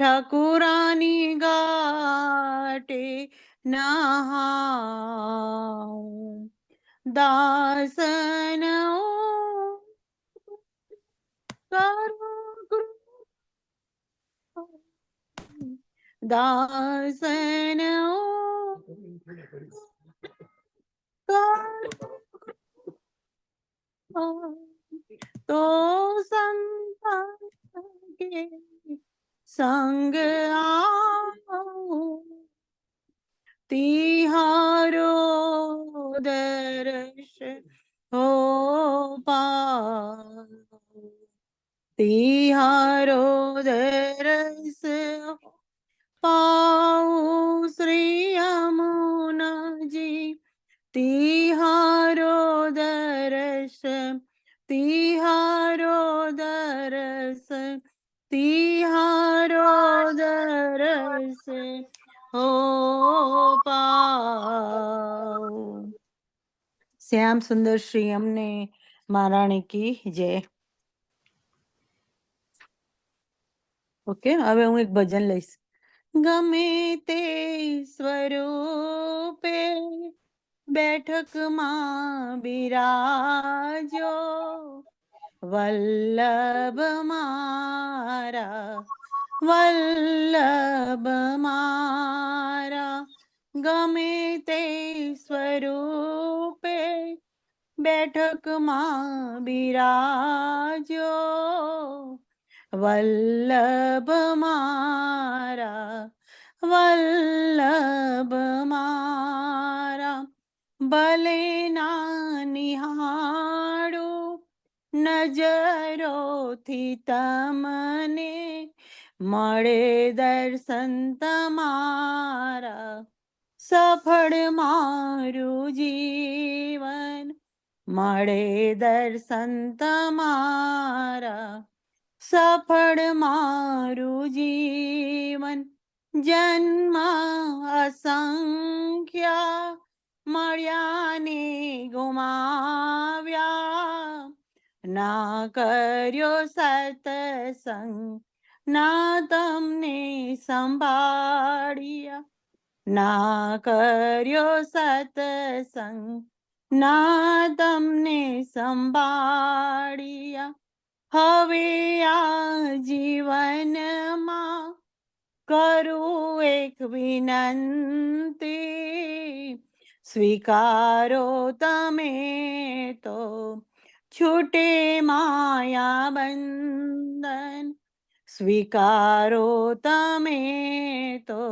ઠાકુરાની ગાટે નહાઉં, દાસન દાસન તો સંત કે સંગ આઉં, તિહારો દર્શ હો પાઉં, તિહારો દરસ પાઉં શ્રી યમુનાજી, તિહારો દરસ, તિહારો દરસ, તિહારો દરસ હો પાઉં। શ્યામ સુંદર શ્રી અમને મહારાણી કી જય। ઓકે, હવે હું એક ભજન લઈશ। ગમે તે સ્વરૂપે બેઠકમાં બિરાજો, વલ્લભ મારા, વલ્લભ મારા, ગમે તે સ્વરૂપે બેઠકમાં બિરાજો, વલ્લભ મારા, વલ્લભ મારા, ભલે ના નિહાળું નજરોથી તમને, મળે દર્શન તમારા, સફળ મારું જીવન, મળે દર્શન તમારા, સફળ મારું જીવન, જન્મ અસંખ્ય મળ્યા ને ગુમાવ્યા, ના કર્યો સત્સંગ, ના તમને સંભાળ્યા, ના કર્યો સત્સંગ, ના તમને સંભાળ્યા, હવે આ જીવનમાં કરું એક વિનંતી, સ્વીકારો તમે તો છૂટે માયા બંધન, સ્વીકારો તમે તો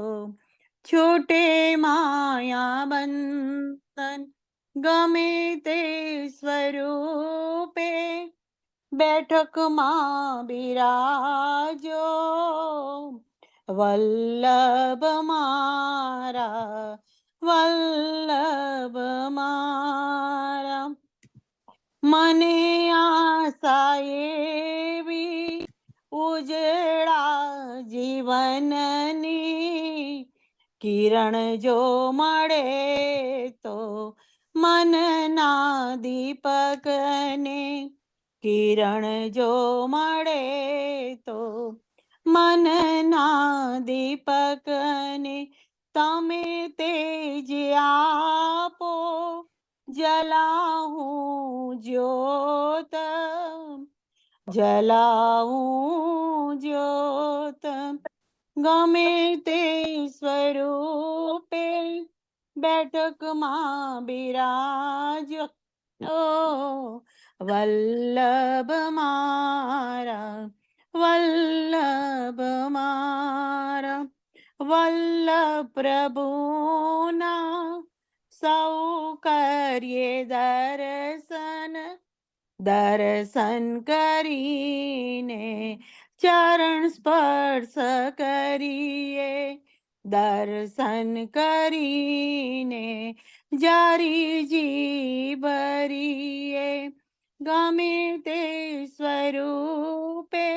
છૂટે માયા બંધન, ગમે તે સ્વરૂપે બેઠકમાં બિરાજો, વલ્લભ મારા, વલ્લભ મારા, મને આશા એવી ઉજળા જીવનની, કિરણ જો મળે તો મનના દીપકને, કિરણ જો મળે તો મનના દીપકને, તમે તેજ આપો જલાવું જ્યોત, જલાવું જ્યોત, ગમે તે સ્વરૂપે બેઠકમાં બિરાજો, વલ્લભ મારા, વલ્લભ મારા, વલ્લભ પ્રભુના સૌ કરીએ દર્શન, દર્શન કરીને ચરણ સ્પર્શ કરીએ, દર્શન કરીને જારી જી ભરીએ, ગમે તે સ્વરૂપે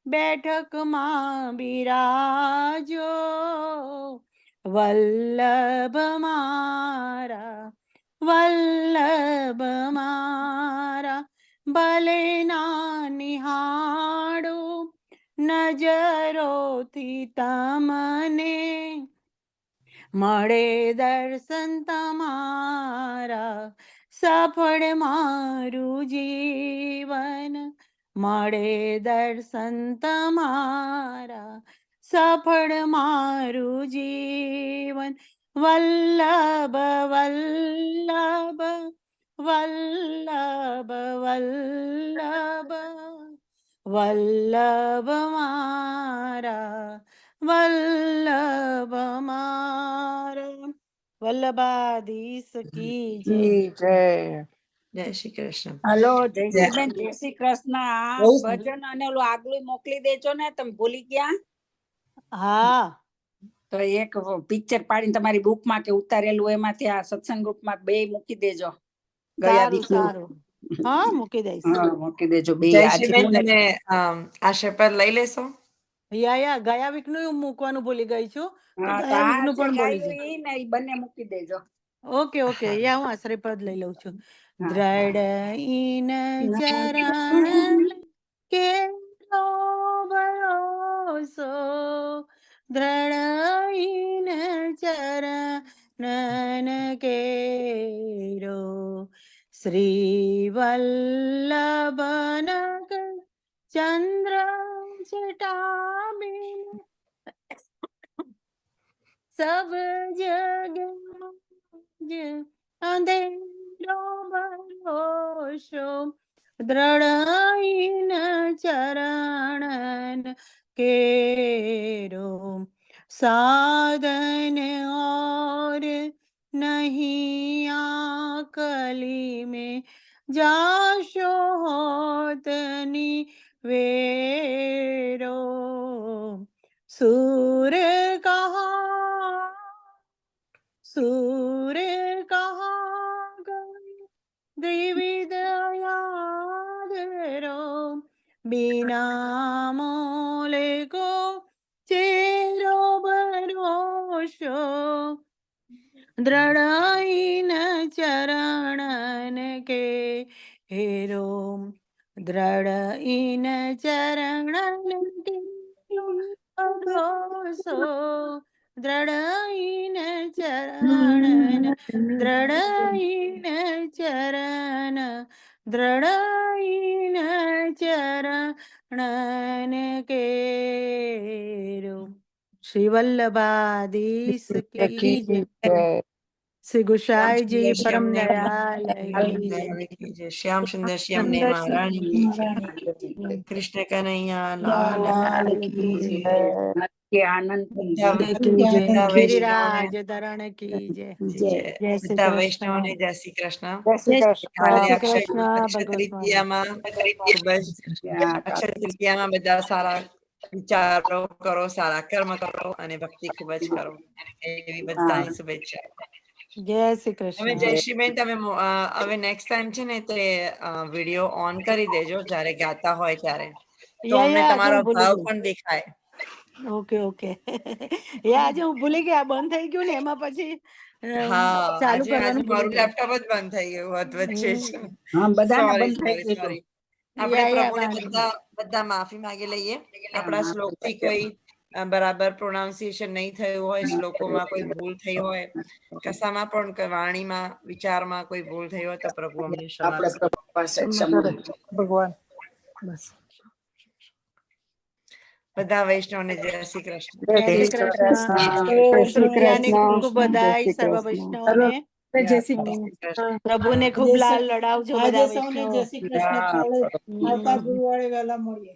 બેઠકમાં બિરાજો, વલ્લભ મારા, વલ્લભ મારા, ભલે ના નિહાળું નજરોથી તમને મળે દર્શન તમારા, સફળ મારું જીવન, મળે દર્શન તમારા, સફળ મારું જીવન. વલ્લભ વલ્લભ વલ્લભ વલ્લભ વલ્લભ મારા, વલ્લભ મારા. વલ્લભાધીશ કી જય. જય. જય શ્રી કૃષ્ણ. હલો જયશ્રીબેન, જય શ્રી કૃષ્ણ. આ બહુ ભજન અને ઓલું આગલું મોકલી દેજો ને, તમે ભૂલી ગયા હા તો એક પિક્ચર પાડીને તમારી બુકમાં કે ઉતારેલું એમાંથી આ સત્સંગ ગ્રુપમાં બે મૂકી દેજો. ગયા સારું વીકનું. સારું, હા મૂકી દઈશ. હા મૂકી દેજો બે. જયશ્રીબેન, તમે આ શપથ લઈ લેશો? યા ગયા વીક નું મૂકવાનું ભૂલી ગઈ છું, તો હા, તો ગયા વીક આ નું જે પણ બોલી ગાયું છું. ઈ ને ઈ બંને મૂકી દેજો. ઓકે ઓકે, યા હું આશ્રયપદ લઈ લઉં છું. હા. દ્રઢ ઈન ચરણ કે ભરોસો, દ્રઢ ઈન ચરણ કેરો, શ્રી વલ્લભન ચંદ્ર જટાબિન, સબ જગ અંધેરો ભરોસો, દ્રઢ ઈન ચરણ કેરો, साधन और नहीं आकली में जाशो होतनी वेरो, सूर कहाँ गए द्विविध यादरो, बिना मोले को चेरो भरोसो, દ્રઢ ઈન ચરણ કે હેરો, દ્રઢ ઈન ચરણ કે ભરોસો, દ્રઢ ઈન ચરણ, દ્રઢ ઈન ચરણ, દ્રઢ ઈન ચરણ કેરો. શ્રી વલ્લભાધીશ કી જય. શ્રી ગુસાઈજી પરમ દયાલ કી જય. શ્યામ સુંદર શ્યામ ને મહારાણી કી જય. કૃષ્ણ કનૈયા લાલ લાલ કી જય. કે આનંદ કી બધા જય. કી જય. બધા ગિરિરાજ ધરણ કી જય. જય. જય શ્રી બધા કૃષ્ણ. વૈષ્ણવને જય શ્રી કૃષ્ણ. જય શ્રી જય કાલે શ્રી અક્ષય કૃષ્ણ. અક્ષય ભગવત તૃતીયામાં ખૂબ જ અક્ષય તૃતીયામાં બધા સારા વિચારો કરો, સારા કર્મ કરો અને ભક્તિ ખૂબ જ કરો, એવી બધાની શુભેચ્છા. જય શ્રી હવે કૃષ્ણ. જયશ્રીબેન, તમે હવે નેક્સ્ટ ટાઈમ છે ને તે વિડીયો ઓન કરી દેજો જ્યારે ગાતા હોય ત્યારે, તો અમને આજે તમારો હું ભૂલી ભાવ ગઈ. પણ દેખાય. Okay okay. આજે હું ભૂલી ગયા, બંધ થઈ ગયું ને એમાં પછી હા, ચાલુ આજે કરવાનું ભૂલી મારું ગઈ. લેપટોપ જ બંધ થઈ ગયું વચ્ચે જ. હા, બધાને સોરી બંધ થઈ સોરી ગયું. સોરી. આપણે યા પ્રભુને બધા માફી માંગી લઈએ. આપણા શ્લોકથી કોઈ બરાબર પ્રોનાઉન્સિએશન નહીં થયું હોય, શ્લોકોમાં કોઈ ભૂલ થઈ હોય, કશામાં પણ વાણીમાં વિચારમાં કોઈ ભૂલ થઈ હોય તો પ્રભુ અમને ક્ષમા આપણે કરે. પ્રભુ પાસે ક્ષમા. ભગવાન. બસ. બધા વૈષ્ણવને જય શ્રી કૃષ્ણ. જય શ્રી કૃષ્ણ. તૃતીયાની ખૂબ ખૂબ બધાઈ સર્વ વૈષ્ણવોને. જય શ્રી કૃષ્ણ. પ્રભુને ખૂબ લાલ લડાવજો બધા સૌને વૈષ્ણવો. જય શ્રી કૃષ્ણ. કાલે આવતા ગુરુવારે વહેલા મળીએ.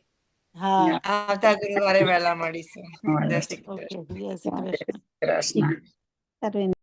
હા આવતા ગુરુવારે વહેલા મળીશું. જય શ્રી ઓકે, કૃષ્ણ. જય શ્રી કૃષ્ણ. કૃષ્ણ.